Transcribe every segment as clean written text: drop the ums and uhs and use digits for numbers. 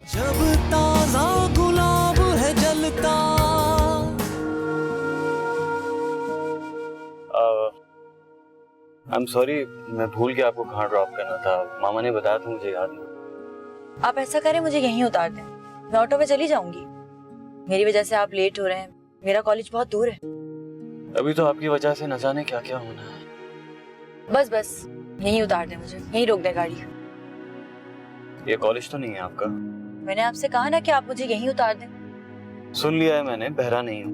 जब ताजा गुलाब है जलता। आई एम सॉरी, मैं भूल गया आपको कहाँ ड्रॉप करना था। मामा ने बताया था, मुझे याद नहीं। आप ऐसा करें, मुझे यहीं उतार दें, मैं ऑटो में चली जाऊंगी। मेरी वजह से आप लेट हो रहे हैं, मेरा कॉलेज बहुत दूर है। अभी तो आपकी वजह से न जाने क्या क्या होना है। बस बस यहीं उतार दें, मुझे यहीं रोक दे गाड़ी। ये कॉलेज तो नहीं है आपका? मैंने आपसे कहा ना कि आप मुझे यहीं उतार दें। सुन लिया है मैंने, बहरा नहीं हूँ।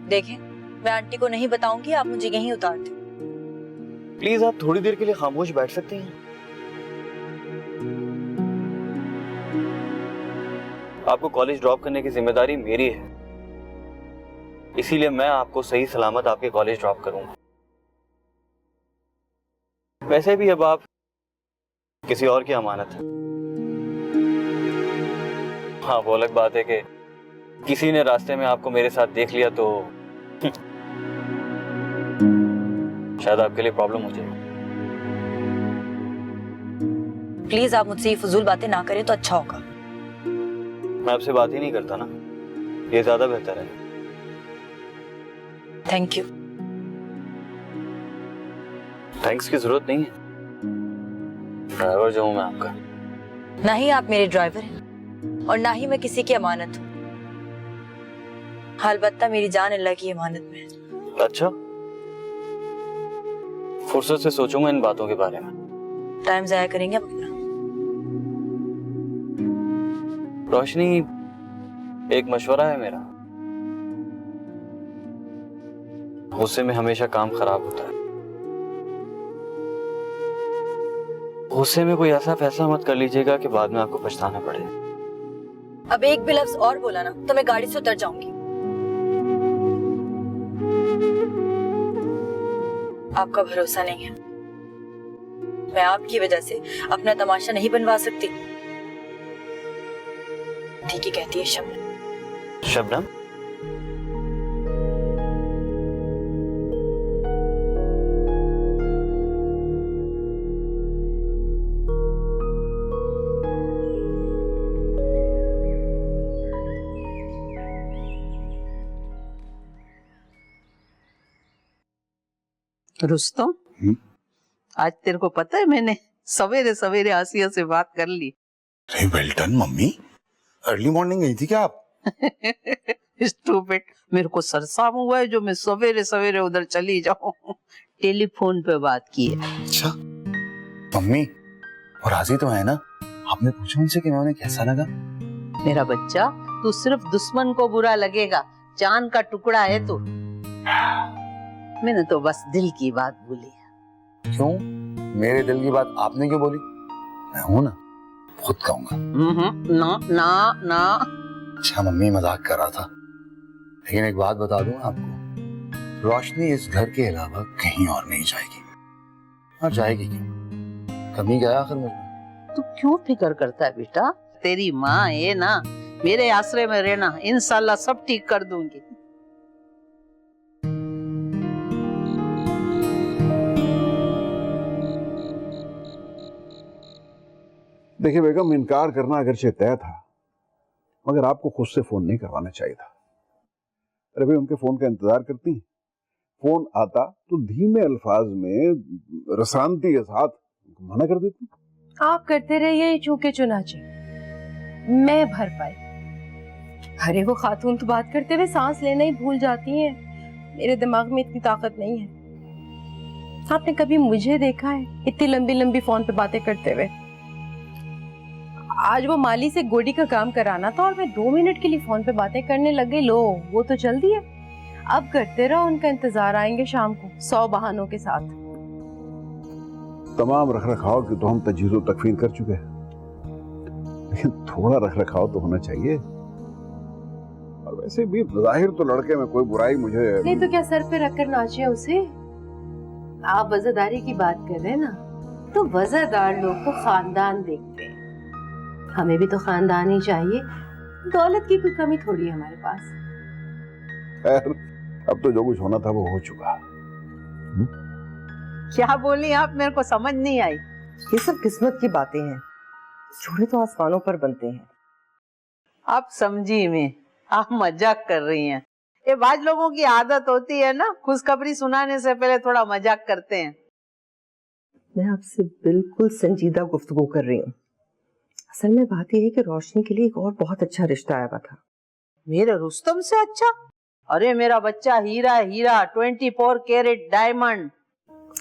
देखें, मैं आंटी को नहीं बताऊंगी, आप मुझे यहीं उतार दें। प्लीज आप थोड़ी देर के लिए खामोश बैठ सकती हैं? आपको कॉलेज ड्रॉप करने की जिम्मेदारी मेरी है, इसीलिए मैं आपको सही सलामत आपके कॉलेज ड्रॉप करूंगा। वैसे भी अब आप किसी और की अमानत है। हाँ, वो अलग बात है कि किसी ने रास्ते में आपको मेरे साथ देख लिया तो शायद आपके लिए प्रॉब्लम हो जाएगी। प्लीज आप मुझसे ये फजूल बातें ना करें तो अच्छा होगा। मैं आपसे बात ही नहीं करता ना, ये ज्यादा बेहतर है। Thank you. थैंक्स की जरूरत नहीं है, ड्राइवर जो हूं मैं आपका। ना ही आप मेरे ड्राइवर हैं और ना ही मैं किसी की अमानत हूँ। अलबत्ता मेरी जान अल्लाह की अमानत में है। अच्छा, फुर्सत से सोचूंगा इन बातों के बारे में। टाइम जाया करेंगे आप अपना। रोशनी, एक मशवरा है मेरा। गुस्से में हमेशा काम खराब होता है। गुस्से में कोई ऐसा फैसला मत कर लीजिएगा कि बाद में आपको पछताना पड़े। अब एक भी लफ्ज और बोला ना तो मैं गाड़ी से उतर जाऊंगी। आपका भरोसा नहीं है, मैं आपकी वजह से अपना तमाशा नहीं बनवा सकती। ठीक ही कहती है शबनम। शबनम? रुस्तम, आज तेरे को पता है मैंने सवेरे सवेरे आसिया से बात कर ली। अरे well done mummy, early morning गई थी क्या आप? स्टूपिड, मेरे को सरसाम हुआ है जो मैं सवेरे सवेरे उधर चली जाऊं। टेलीफोन पे बात की है। अच्छा मम्मी, और राजी तो है ना? आपने पूछा उनसे कि उन्हें कैसा लगा? मेरा बच्चा, तू सिर्फ दुश्मन को बुरा लगेगा, चांद का टुकड़ा है तू। मैंने तो बस दिल की बात बोली। क्यों? मेरे दिल की बात आपने क्यों बोली? मैं हूं ना, खुद कहूंगा। ना ना ना। अच्छा मम्मी, मजाक कर रहा था, लेकिन एक बात बता दूं आपको, रोशनी इस घर के अलावा कहीं और नहीं जाएगी। और जाएगी क्यों? कमी क्या है आखिर मुझमें? तू क्यों फिक्र करता है बेटा? तेरी माँ है ना, मेरे आश्रय में रहना, इंशाल्लाह सब ठीक कर दूंगी। देखिए बेगम, इनकार करना अगरचे तय था, मगर आपको खुद से फोन नहीं करवाना चाहिए था। अरे भाई, उनके फोन का इंतजार करती, फोन आता तो धीमे अल्फाज में रसानती के साथ मना कर देती। आप करते रहिए चूके चुनाचे, मैं भर पाई। अरे वो खातून तो बात करते हुए सांस लेना ही भूल जाती हैं। मेरे दिमाग में इतनी ताकत नहीं है। आपने कभी मुझे देखा है इतनी लंबी लंबी फोन पे बातें करते हुए? आज वो माली से गोडी का काम कराना था और मैं 2 मिनट के लिए फोन पे बातें करने लग गई। लो, वो तो चल दिया। अब करते रहो, उनका इंतजार, आएंगे शाम को 100 बहानों के साथ। तमाम रख रखाव की तो हम तजहीज़ तकफीन कर चुके हैं, लेकिन थोड़ा रख रखाव तो होना चाहिए। और वैसे भी जाहिर तो लड़के में कोई बुराई मुझे नहीं तो क्या सर पे रखकर नाचे उसे? आप वज़ादारी की बात कर रहे हैं ना, तो वज़ादार लोग को खानदान देखते हैं। हमें भी तो खानदान ही चाहिए। दौलत की कोई कमी थोड़ी है हमारे पास। खैर, अब तो जो कुछ होना था वो हो चुका। क्या बोली आप? मेरे को समझ नहीं आई। ये सब किस्मत की बातें हैं। जोड़े तो आसमानों पर बनते हैं। आप समझी मैं, आप मजाक कर रही हैं। ये बाज लोगों की आदत होती है ना, खुशखबरी सुनाने से पहले थोड़ा मजाक करते हैं। मैं आपसे बिल्कुल संजीदा गुफ्तगू कर रही हूँ। असल में बात यह है कि रोशनी के लिए एक और बहुत अच्छा रिश्ता आया हुआ था। मेरे रुस्तम से अच्छा? अरे मेरा बच्चा हीरा है, हीरा, 24 कैरेट डायमंड।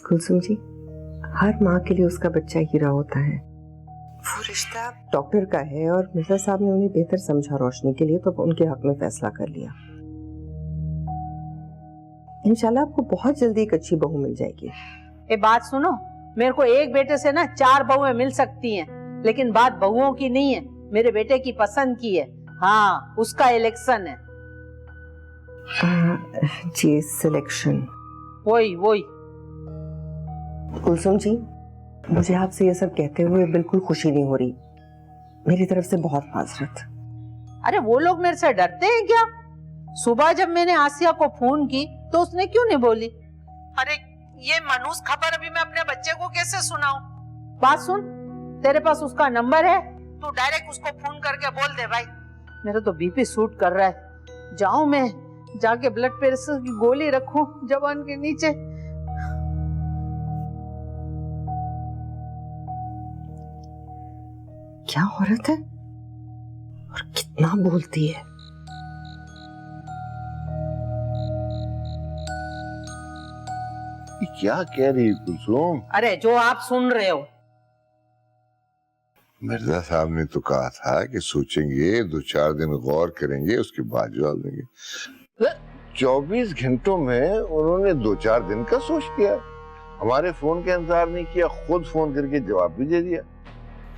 कुलसुम जी, हर माँ के लिए उसका बच्चा हीरा होता है। वो रिश्ता डॉक्टर का है और मिर्जा साहब ने उन्हें बेहतर समझा रोशनी के लिए, तो उनके हक में फैसला कर लिया। इंशाल्लाह आपको बहुत जल्दी एक अच्छी बहू मिल जाएगी। ये बात सुनो, मेरे को एक बेटे से ना 4 बहुएं मिल सकती हैं, लेकिन बात बहुओं की नहीं है, मेरे बेटे की पसंद की है। हाँ, उसका इलेक्शन है। जी, सिलेक्शन। वही वही। कुलसुम जी, मुझे आपसे ये सब कहते हुए बिल्कुल खुशी नहीं हो रही। मेरी तरफ से बहुत माजरत। अरे वो लोग मेरे से डरते हैं क्या? सुबह जब मैंने आसिया को फोन की तो उसने क्यों नहीं बोली? अरे ये मनूस खबर अभी मैं अपने बच्चे को कैसे सुनाऊं? बात सुन, तेरे पास उसका नंबर है, तू डायरेक्ट उसको फोन करके बोल दे भाई। मेरा तो बीपी शूट कर रहा है, जाऊं मैं जाके ब्लड प्रेशर की गोली रखूं जबान के नीचे। क्या औरत है और कितना बोलती है। क्या कह रही है कुलसुम? अरे जो आप सुन रहे हो। मिर्जा साहब ने तो कहा था कि सोचेंगे, 2-4 दिन गौर करेंगे, उसके बाद जवाब देंगे। 24 घंटों में उन्होंने 2-4 दिन का सोच लिया। हमारे फोन का इंतजार नहीं किया, खुद फोन करके जवाब भी दे दिया।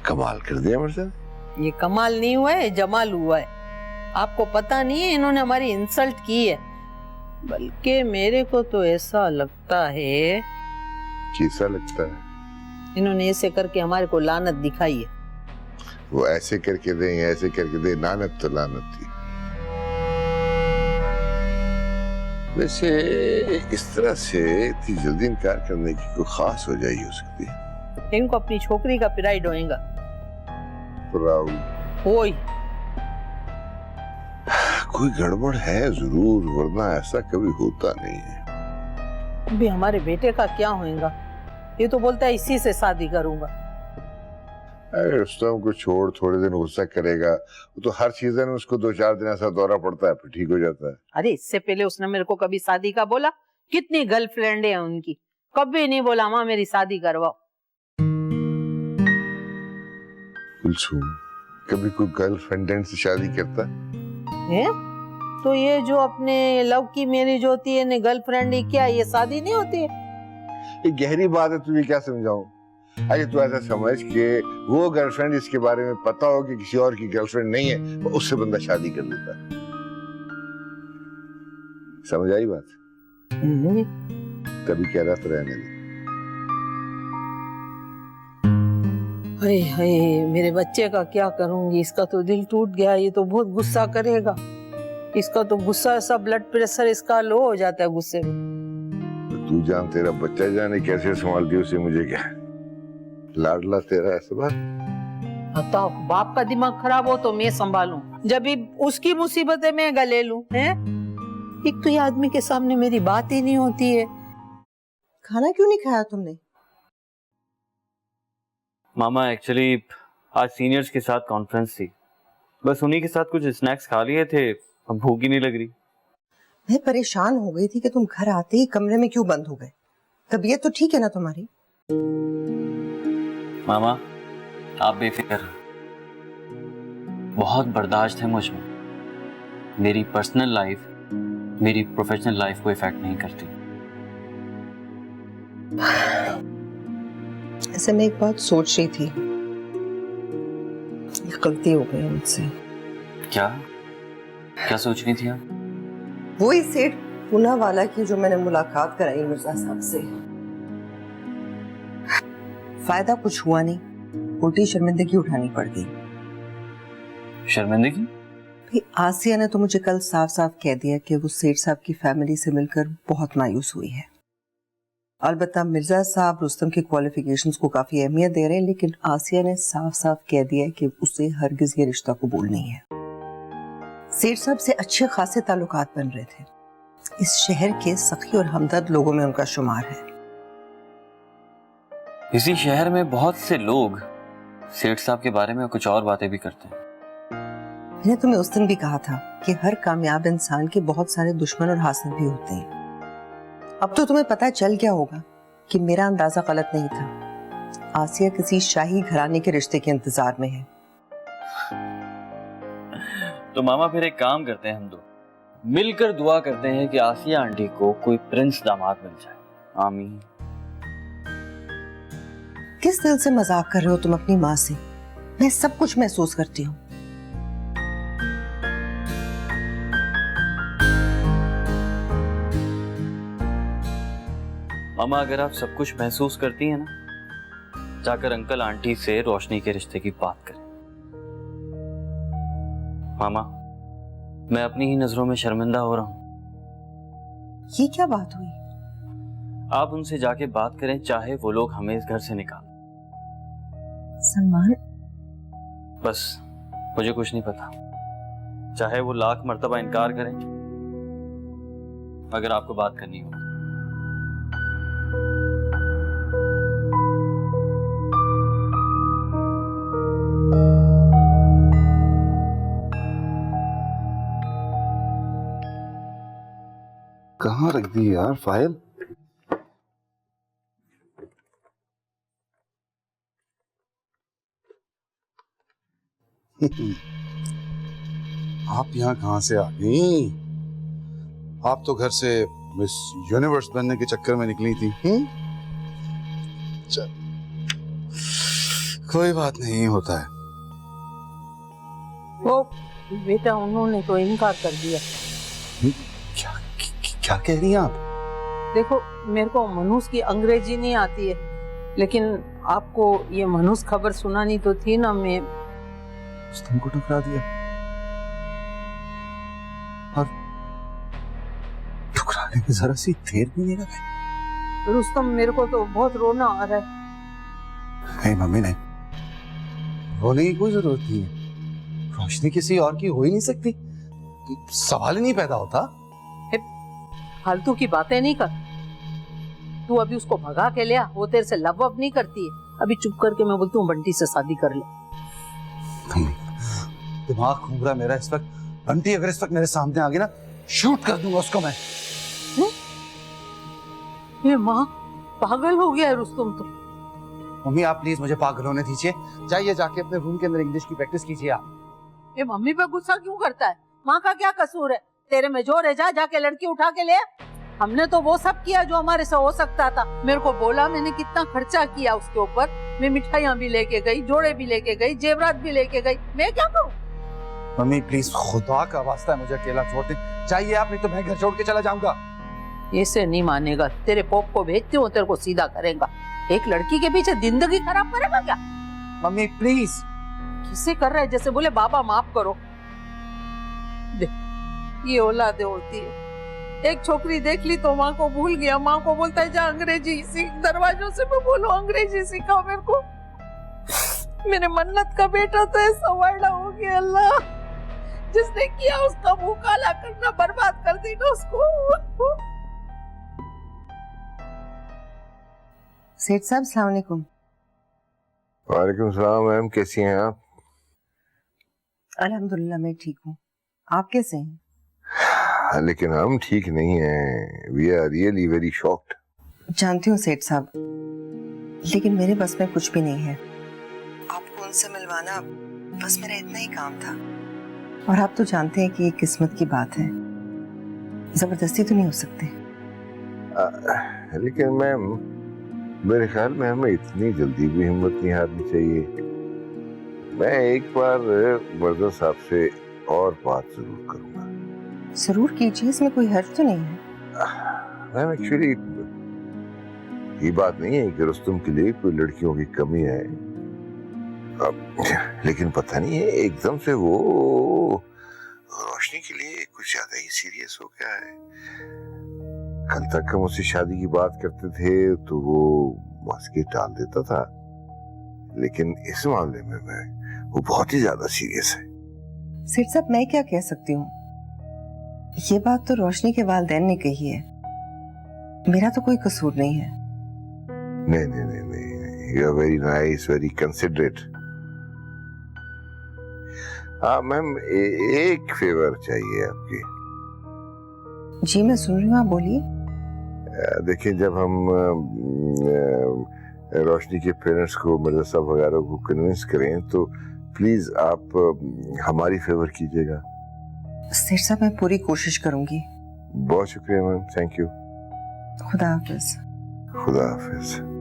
कमाल कर दिया मिर्जा। ये कमाल नहीं हुआ है, जमाल हुआ है। आपको पता नहीं है, इन्होंने हमारी इंसल्ट की है। बल्कि मेरे को तो ऐसा लगता है। कैसा लगता है? इन्होंने ऐसे करके हमारे को लानत दिखाई है। वो ऐसे करके दे, ऐसे करके दे, लानत तो लानत थी। वैसे इस तरह से इतनी जल्दी इनकार करने की कोई खास वजह ही हो सकती है। इनको अपनी छोकरी का प्राइड होएगा। ओए, कोई गड़बड़ है जरूर, वरना ऐसा कभी होता नहीं है। अभी हमारे बेटे का क्या होएगा? ये तो बोलता है इसी से शादी करूंगा। अरे रुस्तम को छोड़, थोड़े दिन गुस्सा करेगा, वो तो हर सीजन में उसको 2-4 दिन ऐसा दौरा पड़ता है, फिर ठीक हो जाता है। अरे इससे पहले उसने मेरे को कभी शादी का बोला? कितनी गर्लफ्रेंड है उनकी, कभी नहीं बोला माँ मेरी शादी करवाओ। कुलसुम, कभी कोई गर्लफ्रेंड से शादी करता है? तो ये जो अपने लव की मैरिज होती है, गर्लफ्रेंड ही क्या, ये शादी नहीं होती है? ये गहरी बात है, तुझे क्या समझाऊं? अरे तू ऐसा समझ के वो गर्लफ्रेंड जिसके बारे में पता हो कि किसी और की गर्लफ्रेंड नहीं है, वो उससे बंदा शादी कर लेता है। समझ आई बात? तभी कह रहा था रहने दे। हाय हाय, मेरे बच्चे का क्या करूंगी? इसका तो दिल टूट गया, ये तो बहुत गुस्सा करेगा। इसका तो गुस्सा ऐसा, ब्लड प्रेशर इसका लो हो जाता है गुस्से में। तो तू जान, तेरा बच्चा जाने कैसे संभालती उसे, मुझे क्या, लाडला तेरा ऐसा बात। बताओ, बाप का दिमाग खराब हो तो मैं संभालूं, जब भी उसकी मुसीबतें मैं गले लूं? हैं? एक तो ये आदमी के सामने मेरी बात ही नहीं होती है। खाना क्यों नहीं खाया तुमने? मामा एक्चुअली आज सीनियर्स के साथ कॉन्फ्रेंस थी, बस उन्हीं के साथ कुछ स्नैक्स खा लिए थे, अब भूख ही नहीं लग रही। मैं परेशान हो गई थी कि तुम घर आते ही कमरे में क्यों बंद हो गए। तबीयत तो ठीक है ना तुम्हारी? मामा आप बेफिक्र, बहुत बर्दाश्त है मुझ में। मेरी पर्सनल लाइफ मेरी प्रोफेशनल लाइफ को इफेक्ट नहीं करती। ऐसे मैं एक बात सोच रही थी, गलती हो गई मुझसे। क्या क्या सोच रही थी आप? वो ही सेठ पूना वाला की जो मैंने मुलाकात कराई मिर्जा साहब से, फायदा कुछ हुआ नहीं, उल्टी शर्मिंदगी उठानी पड़ गई। शर्मिंदगी? भाई आसिया ने तो मुझे कल साफ साफ कह दिया कि वो सेठ साहब की फैमिली से मिलकर बहुत मायूस हुई है। अलबत्ता मिर्जा साहब रुस्तम की क्वालिफिकेशंस को काफी अहमियत दे रहे हैं, लेकिन आसिया ने साफ साफ कह दिया है कि उसे हरगिज ये रिश्ता कबूल नहीं है। सेठ साहब से अच्छे खासे ताल्लुकात बन रहे थे। इस शहर के सखी और हमदर्द लोगों में उनका शुमार है। इसी शहर में बहुत से लोग सेठ साहब के बारे में कुछ और बातें भी करते हैं। मैंने तुम्हें उस दिन भी कहा था कि हर कामयाब इंसान के बहुत सारे दुश्मन और हासिद भी होते हैं। अब तो तुम्हें पता चल गया होगा कि मेरा अंदाजा गलत नहीं था। आसिया किसी शाही घराने के रिश्ते के इंतजार में है। तो मामा फिर एक काम करते हैं, हम दो मिलकर दुआ करते हैं कि आसिया आंटी को कोई प्रिंस दामाद मिल जाए। आमीन। किस दिल से मजाक कर रहे हो तुम अपनी माँ से? मैं सब कुछ महसूस करती हूँ। मामा अगर आप सब कुछ महसूस करती हैं ना, जाकर अंकल आंटी से रोशनी के रिश्ते की बात करें। मामा मैं अपनी ही नजरों में शर्मिंदा हो रहा हूं। ये क्या बात हुई? आप उनसे जाके बात करें, चाहे वो लोग हमें इस घर से निकाल। सलमान, बस मुझे कुछ नहीं पता, चाहे वो लाख मर्तबा इनकार करें। अगर आपको बात करनी हो कहाँ रख दी यार फाइल? आप यहाँ कहाँ से आ गई? आप तो घर से मिस यूनिवर्स बनने के चक्कर में निकली थी। चल, कोई बात नहीं, होता है। वो बेटा उन्होंने तो इनकार कर दिया। क्या कह रही हैं आप? देखो मेरे को मनुष की अंग्रेजी नहीं आती है, लेकिन आपको ये मनुष खबर सुनानी तो थी ना। मैं तुमको टकरा दिया और टकराने में जरा सी देर भी नहीं लगी। रुस्तम मेरे को तो बहुत रोना आ रहा है। नहीं मम्मी नहीं, रोने की कोई जरूरत नहीं है। रोशनी किसी और की हो ही नहीं सकती, सवाल ही नहीं पैदा होता। फालतू की बातें नहीं कर। तू अभी उसको भगा के लिया, वो तेरे से लव वव नहीं करती है। अभी चुप करके मैं बोलती हूँ बंटी से शादी कर ले। दिमाग घूम रहा है मेरा इस वक्त। बंटी अगर इस वक्त मेरे सामने आ गई ना, शूट कर दूंगा उसको मैं। ये माँ पागल हो गया है रुस्तम तो। मम्मी आप प्लीज मुझे पागल होने दीजिए। जाइए जाके अपने रूम के अंदर इंग्लिश की प्रैक्टिस कीजिए आप। ये मम्मी पे गुस्सा क्यों करता है? माँ का क्या कसूर है? तेरे में जोर है, जा जाके लड़की उठा के ले। हमने तो वो सब किया जो हमारे से हो सकता था। मेरे को बोला, मैंने कितना खर्चा किया उसके ऊपर। मैं मिठाइयाँ भी लेके गई, जोड़े भी लेके गई, जेवरात भी लेके गई। मैं क्या करूँ? मम्मी प्लीज खुदा का वास्ता है, मुझे अकेला छोड़ दे। चाहिए आप, नहीं तो मैं घर छोड़ के चला जाऊंगा। ऐसे नहीं मानेगा। तेरे पोप को भेजती हूँ, तेरे को सीधा करेगा। एक लड़की के पीछे जिंदगी खराब करेगा क्या? Mummy please. किसे कर रहा है जैसे बोले बाबा माफ करो। ये औलादे होती है। एक छोकरी देख ली तो माँ को भूल गया। माँ को बोलता है जा अंग्रेजी सीख। दरवाजों से मैं बोलूं अंग्रेजी सिखाओ मेरे को। मेरे मन्नत का बेटा तो ऐसा वायदा हो गया। अल्लाह जिसने किया उसका मुंह काला करना, बर्बाद कर देना उसको। सेठ साहब अस्सलाम वालेकुम। वालेकुम सलाम मैम, कैसी हैं आप? अल्हम्दुलिल्लाह मैं ठीक हूँ, आप कैसे हैं? लेकिन हम ठीक नहीं हैं। We are really very shocked. जानती हूँ सेठ साहब, लेकिन मेरे बस में कुछ भी नहीं है। आपको उनसे मिलवाना बस मेरा इतना ही काम था। और आप तो जानते हैं कि ये किस्मत की बात है, जबरदस्ती तो नहीं हो सकती। लेकिन मैम मेरे ख्याल में हमें इतनी जल्दी भी हिम्मत नहीं हारनी चाहिए। मैं एक बार मिर्जा साहब से और बात जरूर करूंगा। जरूर कीजिए, इसमें कोई हर्ज तो नहीं है। मैम एक्चुअली ये बात नहीं है कि रुस्तम के लिए कोई लड़कियों की कमी है। लेकिन पता नहीं है एकदम से वो रोशनी के लिए कुछ ज्यादा ही सीरियस हो गया है। कल तक हम उससे शादी की बात करते थे तो वो मस्के टाल देता था, लेकिन इस मामले में वो बहुत ही ज्यादा सीरियस है। सेठ साहब, मैं क्या कह सकती हूँ? ये बात तो रोशनी के वालिदैन ने कही है, मेरा तो कोई कसूर नहीं है। नहीं नहीं नहीं नहीं, you are very nice, very considerate. हाँ मैम, एक फेवर चाहिए आपकी। जी मैं सुन रही हूँ, आप बोलिए। देखिए, जब हम रोशनी के पेरेंट्स को, मिर्जा साहब वगैरह को कन्विंस करें तो प्लीज आप हमारी फेवर कीजिएगा। सेठ साहब, मैं पूरी कोशिश करूंगी। बहुत शुक्रिया मैम, थैंक यू। खुदा हाफिज। खुदा हाफिज।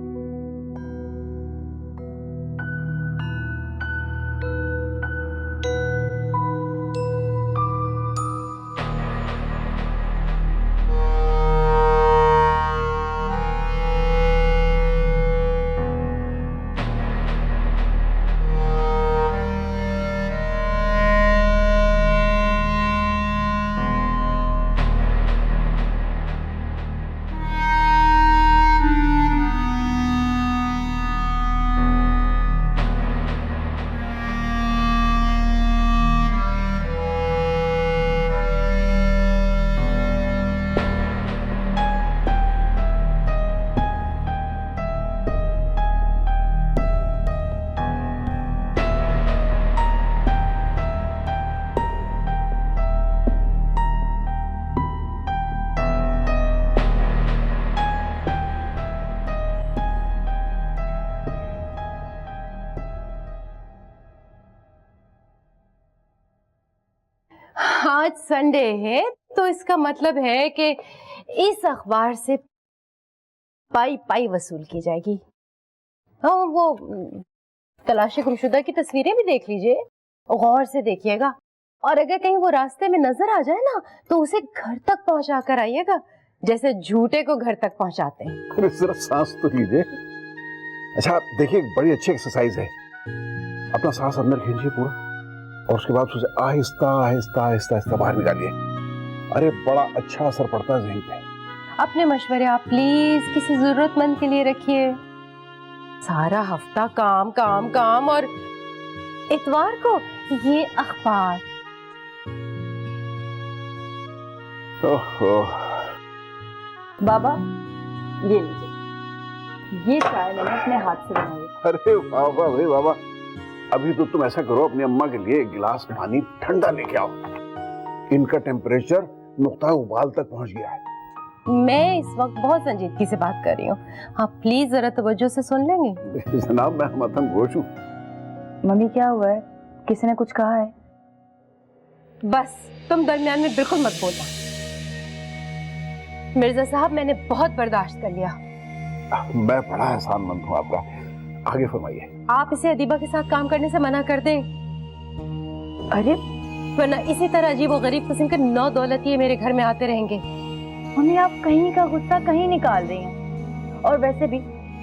आज संडे है तो इसका मतलब है कि इस अखबार से पाई पाई वसूल की जाएगी। हाँ, वो तलाशी गुमशुदा की तस्वीरें भी देख लीजिए, गौर से देखिएगा, और अगर कहीं वो रास्ते में नजर आ जाए ना तो उसे घर तक पहुंचा कर आइएगा, जैसे झूठे को घर तक पहुंचाते हैं। अरे जरा सांस तो लीजिए। अच्छा देखिए, बड़ी अच्छी एक्सरसाइज है। अपना सांस अंदर खींचिए पूरा, और उसके बाद उसे आहिस्ता आहिस्ता आहिस्ता आहिस्ता बाहर निकालिए। अरे बड़ा अच्छा असर पड़ता है ज़हन पे। अपने मशवरे आप प्लीज किसी जरूरतमंद के लिए रखिए। सारा हफ्ता काम काम काम, और इतवार को ये अखबार। ओहो। बाबा ये लीजिए, ये चाय मैंने अपने हाथ से बनाई। अरे वाह वाह भाई बाबा, अभी तो तुम ऐसा करो, अपनी अम्मा के लिए एक गिलास पानी ठंडा लेके आओ। इनका टेम्परेचर नुक्ता उबाल तक पहुंच गया है। मैं इस वक्त बहुत संजीदगी से बात कर रही हूँ, आप प्लीज जरा तवज्जो से सुन लेंगे। जनाब, मैं हमतन गोश हूँ। मम्मी क्या हुआ है, किसी ने कुछ कहा है? बस तुम दरमियान में बिल्कुल मत बोलना। मिर्जा साहब, मैंने बहुत बर्दाश्त कर लिया। मैं बड़ा एहसानमंद हूँ आपका, आगे फरमाइए। आप इसे अदीबा के साथ काम करने से मना कर दें। अरे वरना इसी तरह अजीब और गरीब किस्म के नौ दौलतिये मेरे घर में आते रहेंगे। मम्मी आप कहीं का गुस्सा कहीं निकाल रही हैं, और वैसे भी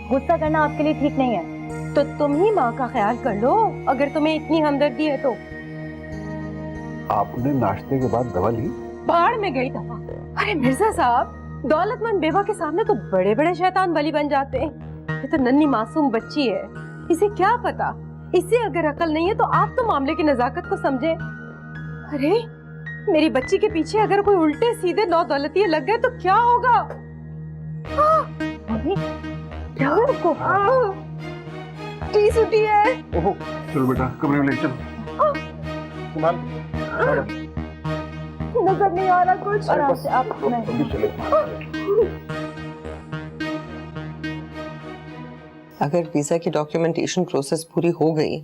गुस्सा करना आपके लिए ठीक नहीं है। तो तुम ही माँ का ख्याल कर लो, अगर तुम्हें इतनी हमदर्दी है तो। आपने नाश्ते के बाद दवा ली? बाढ़ में गई दवा। अरे मिर्जा साहब, दौलतमंद बेवा के सामने तो बड़े बड़े शैतान बली बन जाते हैं। ये तो नन्ही मासूम बच्ची है, इसे क्या पता। इसे अगर अकल नहीं है तो आप तो मामले की नजाकत को समझे। अरे मेरी बच्ची के पीछे अगर कोई उल्टे सीधे नौ दौलतिये लग गए तो क्या होगा? क्या हुआ आपको? टीस उठी है। ओहो, चलो बेटा कमरे में ले चलो। नजर नहीं आ रहा कुछ। आराम से आप अगर वीजा की डॉक्यूमेंटेशन प्रोसेस पूरी हो गई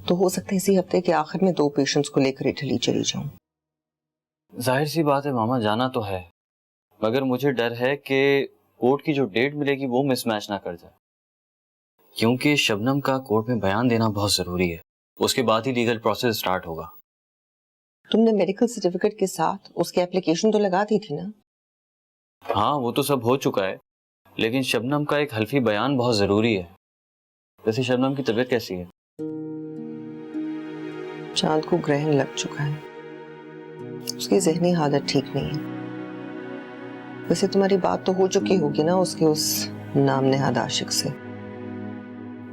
तो हो सकता है इसी हफ्ते के आखिर में 2 पेशेंट्स को लेकर इटली चली जाऊं। जाहिर सी बात है मामा, जाना तो है, मगर मुझे डर है कि कोर्ट की जो डेट मिलेगी वो मिसमैच ना कर जाए, क्योंकि शबनम का कोर्ट में बयान देना बहुत जरूरी है। उसके बाद ही लीगल प्रोसेस स्टार्ट होगा। तुमने मेडिकल सर्टिफिकेट के साथ उसकी एप्लीकेशन तो लगा दी थी ना? हाँ, वो तो सब हो चुका है, लेकिन शबनम का एक हल्फी बयान बहुत जरूरी है। वैसे शबनम की तबीयत कैसी है? चांद को ग्रहण लग चुका है, उसकी जहनी हालत ठीक नहीं है। वैसे तुम्हारी बात तो हो चुकी होगी ना उसके उस नाम नेहाद आशिक से।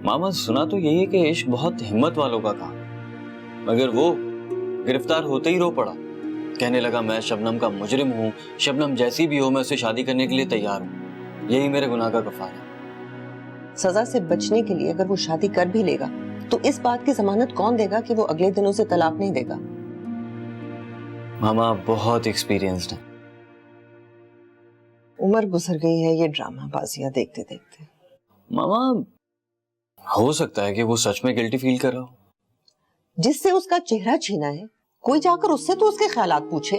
मामा सुना तो यही है कि इश्क बहुत हिम्मत वालों का काम है, मगर वो गिरफ्तार होते ही रो पड़ा। कहने लगा मैं शबनम का मुजरिम हूँ, शबनम जैसी भी हो मैं उससे शादी करने के लिए तैयार हूँ, यही मेरे गुनाह का कफारा है। सजा से बचने के लिए अगर वो शादी कर भी लेगा तो इस बात की जमानत कौन देगा कि वो अगले दिन उसे तलाक नहीं देगा? मामा बहुत एक्सपीरियंस्ड है। उम्र गुजर गई है ये ड्रामा बाजियां देखते देखते। मामा हो सकता है कि वो सच में गिल्टी फील कर रहा हो। जिससे उसका चेहरा छीना है कोई जाकर उससे तो उसके ख्यालात पूछे।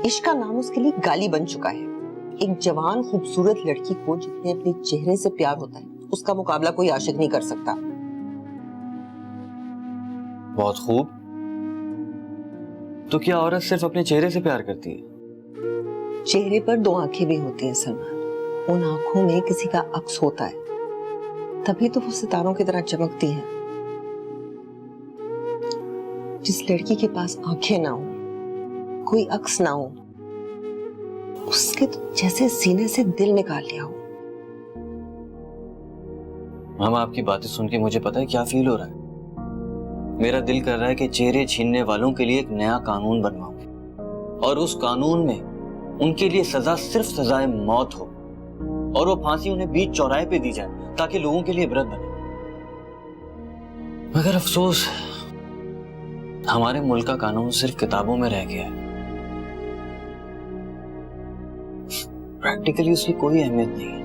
इश्क का नाम उसके लिए गाली बन चुका है। एक जवान खूबसूरत लड़की को जितने अपने चेहरे से प्यार होता है उसका मुकाबला कोई आशिक नहीं कर सकता। बहुत खूब, तो क्या औरत सिर्फ अपने चेहरे से प्यार करती है? चेहरे पर दो आंखें भी होती हैं सलमान, उन आंखों में किसी का अक्स होता है, तभी तो वो सितारों की तरह चमकती हैं। जिस लड़की के पास आंखें ना हो, कोई अक्स ना हो, उसके तो जैसे सीने से दिल निकाल लिया हो। मामा आपकी बातें सुन के मुझे पता है क्या फील हो रहा है। मेरा दिल कर रहा है कि चेहरे छीनने वालों के लिए एक नया कानून बनवाऊं और उस कानून में उनके लिए सजा सिर्फ सजाए मौत हो और वो फांसी उन्हें बीच चौराहे पे दी जाए ताकि लोगों के लिए इबरत बने। मगर अफसोस हमारे मुल्क का कानून सिर्फ किताबों में रह गया है, प्रैक्टिकली उसकी कोई अहमियत नहीं है।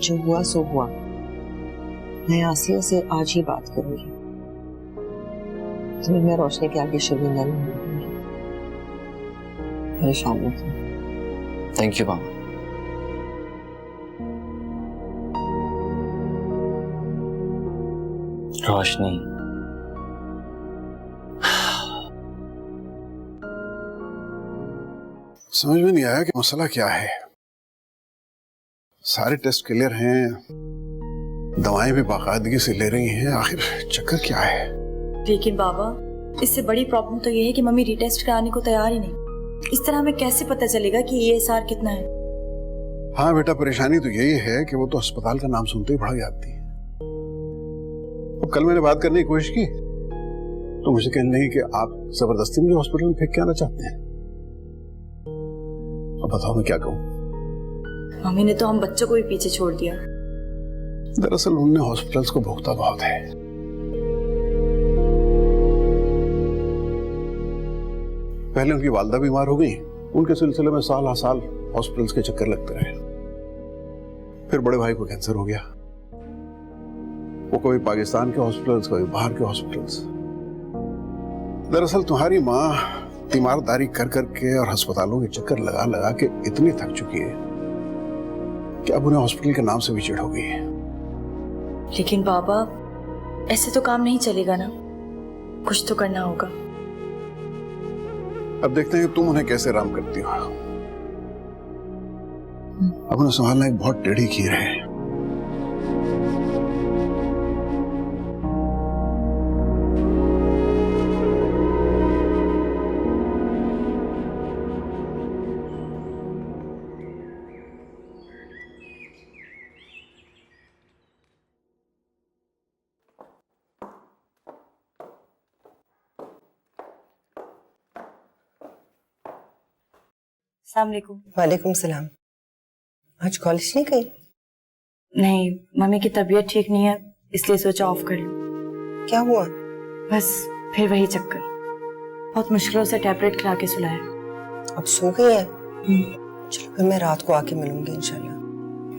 जो हुआ सो हुआ, मैं आसिया से आज ही बात करूंगी। तुम्हें मैं रोशनी के आगे शर्मिंदा नहीं होने दूंगी। परेशान मत हो। थैंक यू मामा। रोशनी, समझ में नहीं आया कि मसला क्या है। सारे टेस्ट क्लियर हैं, दवाएं भी बाकायदगी से ले रही हैं, आखिर चक्कर क्या है? लेकिन बाबा इससे बड़ी प्रॉब्लम तो ये है कि मम्मी रीटेस्ट कराने को तैयार ही नहीं। इस तरह हमें कैसे पता चलेगा कि ESR कितना है? हाँ बेटा, परेशानी तो यही है कि वो तो अस्पताल का नाम सुनते ही भड़क जाती है। अब कल मैंने बात करने की कोशिश की तो मुझे कहने लगी कि आप जबरदस्ती मुझे हॉस्पिटल में फेंक के आना चाहते हैं। अब बताओ मैं क्या कहूँ? मम्मी ने तो हम बच्चों को भी पीछे छोड़ दिया। दरअसल उन्होंने हॉस्पिटल्स को भुगता बहुत है। पहले उनकी वालदा बीमार हो गई, उनके सिलसिले में साल हर साल हॉस्पिटल्स के चक्कर लगते रहे। फिर बड़े भाई को कैंसर हो गया, वो कभी पाकिस्तान के हॉस्पिटल्स, कभी बाहर के हॉस्पिटल्स। दरअसल तुम्हारी माँ तीमारदारी कर करके और अस्पतालों के चक्कर लगा लगा के इतनी थक चुकी है कि अब उन्हें हॉस्पिटल के नाम से भी चिढ़ हो गई है। लेकिन बाबा ऐसे तो काम नहीं चलेगा ना, कुछ तो करना होगा। अब देखते हैं कि तुम उन्हें कैसे आराम करती हो। अब उन्हें संभालना एक बहुत टेढ़ी खीर है। अस्सलाम वालेकुम। वालेकुम सलाम। आज कॉलेज नहीं गई? नहीं, मम्मी की तबीयत ठीक नहीं है इसलिए सोचा ऑफ कर लूं। क्या हुआ? बस फिर वही चक्कर, बहुत मुश्किलों से टैबलेट खिला के सुलाया। अब सो गई है? चलो फिर मैं रात को आके मिलूंगी इंशाल्लाह।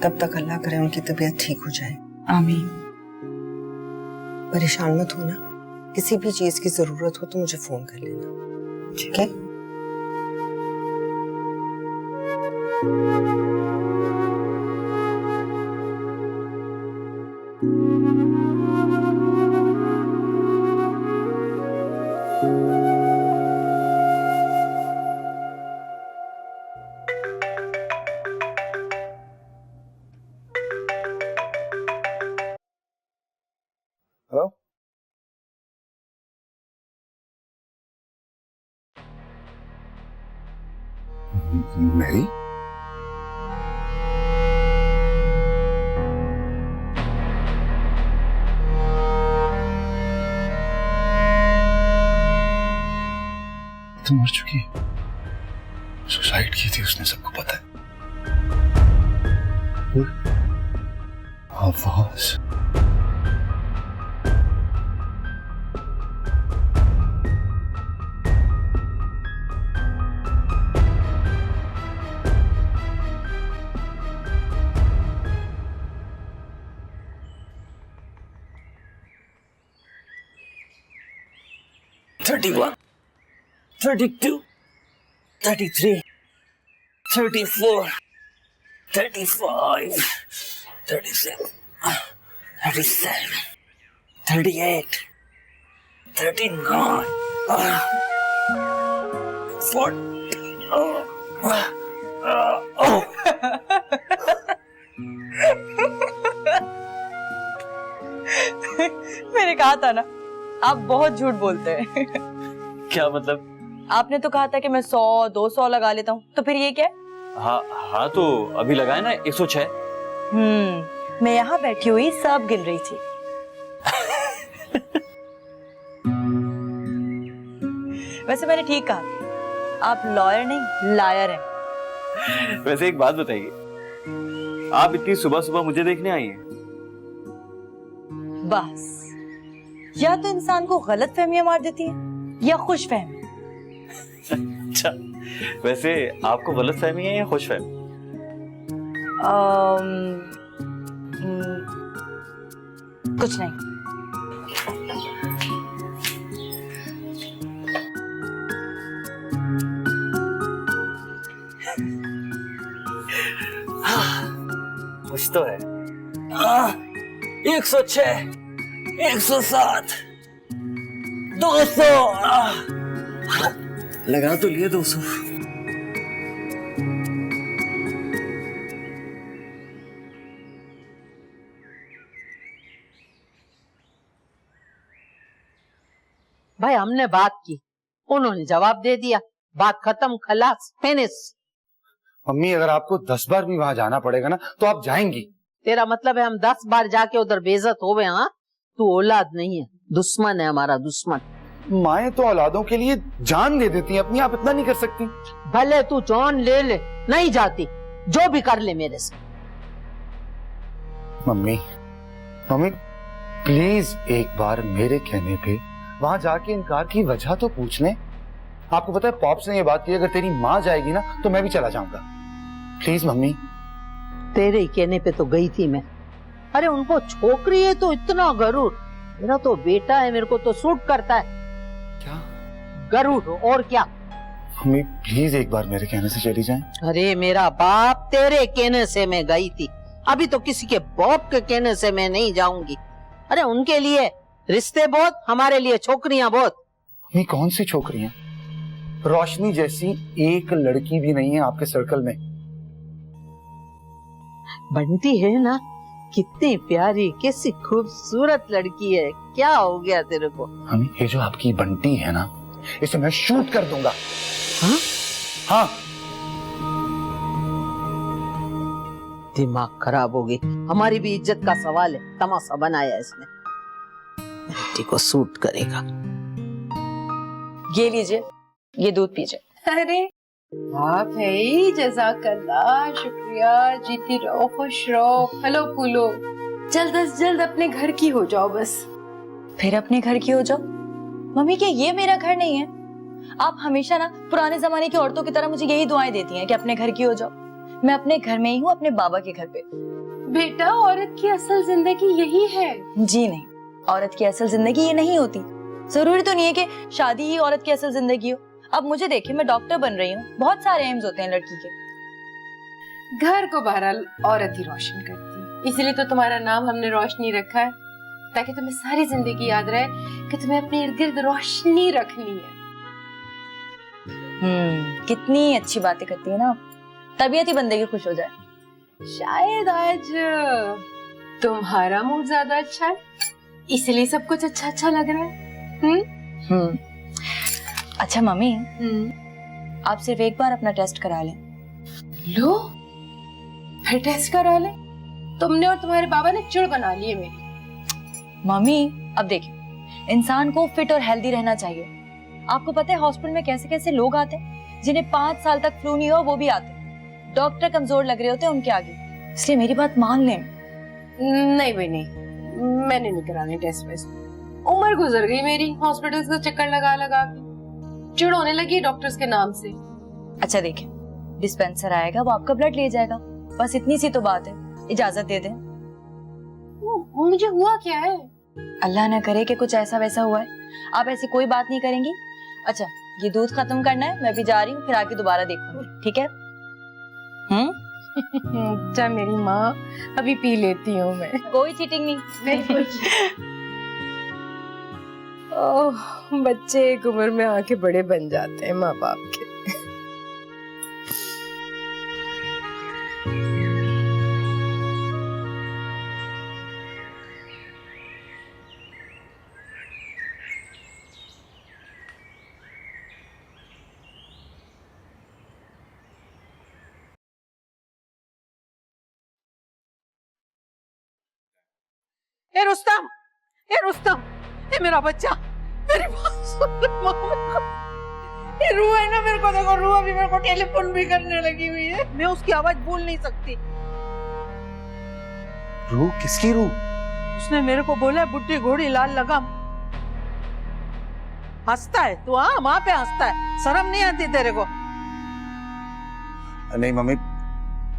तब तक अल्लाह करे उनकी तबीयत ठीक हो जाए। आमीन। परेशान मत होना, किसी भी चीज की जरूरत हो तो मुझे फोन कर लेना, ठीक है? मैरी? तो मर चुकी है, सुसाइड की थी उसने, सबको पता है। आवाज, $31, $32, $33, $34, $35, $37, $37, $38, $39, मैंने कहा था ना, आप बहुत झूठ बोलते हैं। क्या मतलब? आपने तो कहा था कि मैं 100-200 लगा लेता हूँ, तो फिर ये क्या है? हाँ तो अभी लगाए ना 106। मैं यहाँ बैठी हुई सब गिन रही थी। वैसे मैंने ठीक कहा, आप लॉयर नहीं लायर हैं। वैसे एक बात बताइए, आप इतनी सुबह सुबह मुझे देखने आई हैं? बस, या तो इंसान को गलत फहमियां मार देती है या खुश फहमी। अच्छा, वैसे आपको गलत फहमी है या खुश फहमी? कुछ नहीं। कुछ तो है। 106, 107, 200, लगा तो लिए 200। भाई हमने बात की, उन्होंने जवाब दे दिया, बात खत्म, खलास, फिनिश। मम्मी अगर आपको 10 बार भी वहां जाना पड़ेगा ना तो आप जाएंगी? तेरा मतलब है हम 10 बार जाके उधर बेइज्जत हो गए? हाँ, तू औलाद नहीं है, दुश्मन है हमारा, दुश्मन। माएं तो औलादों के लिए जान दे देती हैं अपनी, आप इतना नहीं कर सकती? भले तू जान ले ले, नहीं जाती, जो भी कर ले मेरे से। मम्मी मम्मी प्लीज एक बार मेरे कहने पे वहां जाके इनकार की वजह तो पूछ लें। आपको पता है पॉप्स ने ये बात की, अगर तेरी माँ जाएगी ना तो मैं भी चला जाऊंगा। Please mummy. तेरे ही कहने पे तो गई थी मैं। अरे उनको छोकरी है तो इतना गरूर, मेरा तो बेटा है, मेरे को तो सूट करता है। क्या गरूर और क्या? मम्मी प्लीज एक बार मेरे कहने से चली जाएं। अरे मेरा बाप, तेरे कहने से मैं गई थी, अभी तो किसी के बाप के कहने से मैं नहीं जाऊंगी। अरे उनके लिए रिश्ते बहुत, हमारे लिए छोकरियां बहुत। मम्मी कौन सी छोकरियां? रोशनी जैसी एक लड़की भी नहीं है आपके सर्कल में। बनती है ना, कितनी प्यारी, कैसी खूबसूरत लड़की है, क्या हो गया तेरे को? मम्मी ये जो आपकी बंटी है ना, इसे मैं शूट कर दूंगा। हाँ? हाँ। दिमाग खराब हो गई, हमारी भी इज्जत का सवाल है, तमाशा बनाया इसने। बेटी को सूट करेगा। ये लीजिए, ये दूध पीजिए। अरे वाह भाई, जज़ाकल्लाह, शुक्रिया, जीती रहो, खुश रहो, फलो फूलो, जल्द अज जल्द अपने घर की हो जाओ बस। फिर अपने घर की हो जाओ? मम्मी क्या ये मेरा घर नहीं है? आप हमेशा ना पुराने जमाने की औरतों की तरह मुझे यही दुआएं देती हैं कि अपने घर की हो जाओ। मैं अपने घर में ही हूँ, अपने बाबा के घर पे। बेटा, औरत की असल जिंदगी यही है। जी नहीं, औरत की असल जिंदगी ये नहीं होती। जरूरी तो नहीं है कि शादी ही औरत की असल जिंदगी हो। अब मुझे देखिए, मैं डॉक्टर बन रही हूँ, बहुत सारे एम्स होते हैं लड़की के। घर को बहरहाल औरत ही रोशन करती है, इसलिए तो तुम्हारा नाम हमने रोशनी रखा है, ताकि तुम्हें सारी जिंदगी याद रहे कि तुम्हें अपने इर्द गिर्द रोशनी रखनी है। कितनी अच्छी बातें करती है ना आप, तबीयत ही बंदे की खुश हो जाए। शायद आज तुम्हारा मूड ज्यादा अच्छा है, इसलिए सब कुछ अच्छा अच्छा लग रहा है। अच्छा मम्मी, आप सिर्फ एक बार अपना टेस्ट करा लें। लो, फिर टेस्ट करा ले। तुमने और तुम्हारे बाबा ने चिड़ बना ली है मेरी। मम्मी अब देखिए, इंसान को फिट और हेल्दी रहना चाहिए। आपको पता है हॉस्पिटल में कैसे कैसे लोग आते हैं जिन्हें 5 साल तक फ्लू नहीं हुआ, वो भी आते हैं। डॉक्टर कमजोर लग रहे होते हैं उनके आगे, इसलिए मेरी बात मान लें। नहीं भाई नहीं, मैंने नहीं कराने टेस्ट वेस्ट। उम्र गुजर गई मेरी हॉस्पिटल का चक्कर लगा लगा के, चिढ़ होने लगी डॉक्टर्स के नाम से। अच्छा देखिए, डिस्पेंसर आएगा, वो आपका ब्लड ले जाएगा, बस इतनी सी तो बात है। इजाजत दे दें। मुझे हुआ क्या है? अल्लाह ना करे कि कुछ ऐसा वैसा हुआ है। आप ऐसी कोई बात नहीं करेंगी। अच्छा ये दूध खत्म करना है, मैं भी जा रही हूँ, फिर आके दोबारा देखूंगी, ठीक है? अच्छा मेरी माँ, अभी पी लेती हूँ मैं। कोई चीटिंग नहीं। ओह, बच्चे एक उम्र में आके बड़े बन जाते हैं माँ बाप के। ए रुस्तम, ए मेरा बच्चा, मेरी बात सुन रू है ना, मेरे को देखो, रू अभी मेरे को टेलीफोन भी करने लगी हुई है। मैं उसकी आवाज भूल नहीं सकती। रू? किसकी रू? उसने मेरे को बोला बुढ़ी घोड़ी लाल लगाम। हंसता है तू? हाँ, वहां पे हंसता है, शर्म नहीं आती तेरे को? नहीं मम्मी,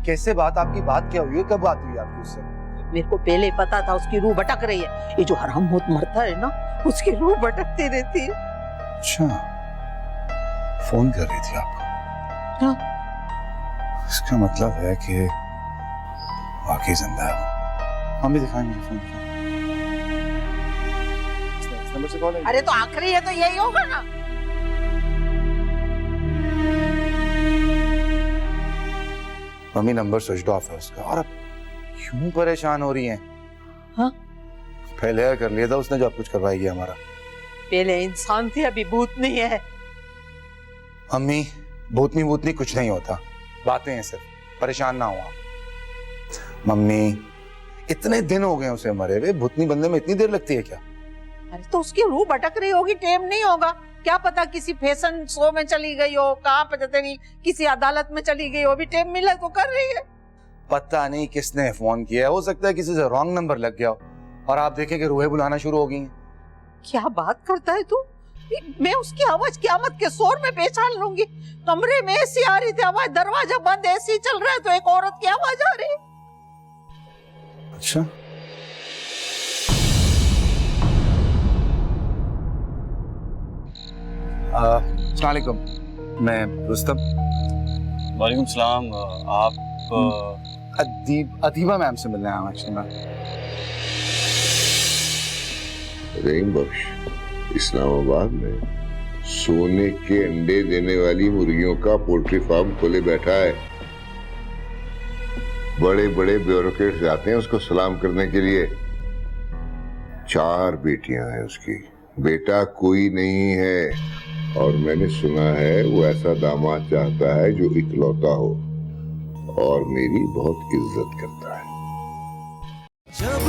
कैसे बात? आपकी बात क्या हुई है? कब बात हुई आपकी उससे? मेरे को पहले ही पता था उसकी रूह भटक रही है। ये जो हराम मौत मरता है ना, उसकी रूह भटकती रहती है। अच्छा, फोन कर रही थी आपको? हाँ। इसका मतलब है कि वाकई जिंदा है वो। मम्मी दिखाएं मुझे फोन, दिखाएं। इस नंबर से कॉल है? अरे तो आखिरी है तो यही होगा ना। मम्मी नंबर स्विच ऑफ है उसका। और अब क्यों परेशान हो रही हैं? हाँ? पहले कर लिया था उसने जो आप कुछ करवाएगी हमारा। पहले इंसान थी, अभी भूतनी है। मम्मी भूतनी वूतनी कुछ नहीं होता, बातें हैं सिर्फ, परेशान ना हो आप। मम्मी इतने दिन हो गए उसे मरे हुए, भूतनी बनने में इतनी देर लगती है क्या? अरे तो उसकी रूह भटक रही होगी, टाइम नहीं होगा क्या पता, किसी फैशन शो में चली गई हो, कहाँ पता नहीं, किसी अदालत में चली गई हो, अभी टाइम मिला तो कर रही है। पता नहीं किसने फोन किया, हो सकता है किसी से रॉन्ग नंबर लग गया हो और आप देखें कि रूहें बुलाना शुरू हो गई हैं। क्या बात करता है तू? मैं उसकी आवाज क़यामत के शोर में पहचान लूंगी। कमरे में ऐसी आ रही थी आवाज, दरवाजा बंद, ऐसी चल रहा है तो एक औरत की आवाज आ रही। अच्छा, अस्सलाम वालेकुम, मैं रुस्तम। वालेकुम सलाम। आप अदीबा मैम से मिलने आया हूं एक्चुअली मैं। रहीम बख्श इस्लामाबाद में सोने के अंडे देने वाली मुर्गियों का पोल्ट्री फार्म खोले बैठा है। बड़े बड़े ब्यूरोक्रेट्स आते हैं उसको सलाम करने के लिए। 4 बेटियां हैं उसकी, बेटा कोई नहीं है। और मैंने सुना है वो ऐसा दामाद चाहता है जो इकलौता हो और मेरी बहुत इज्जत करता है। जब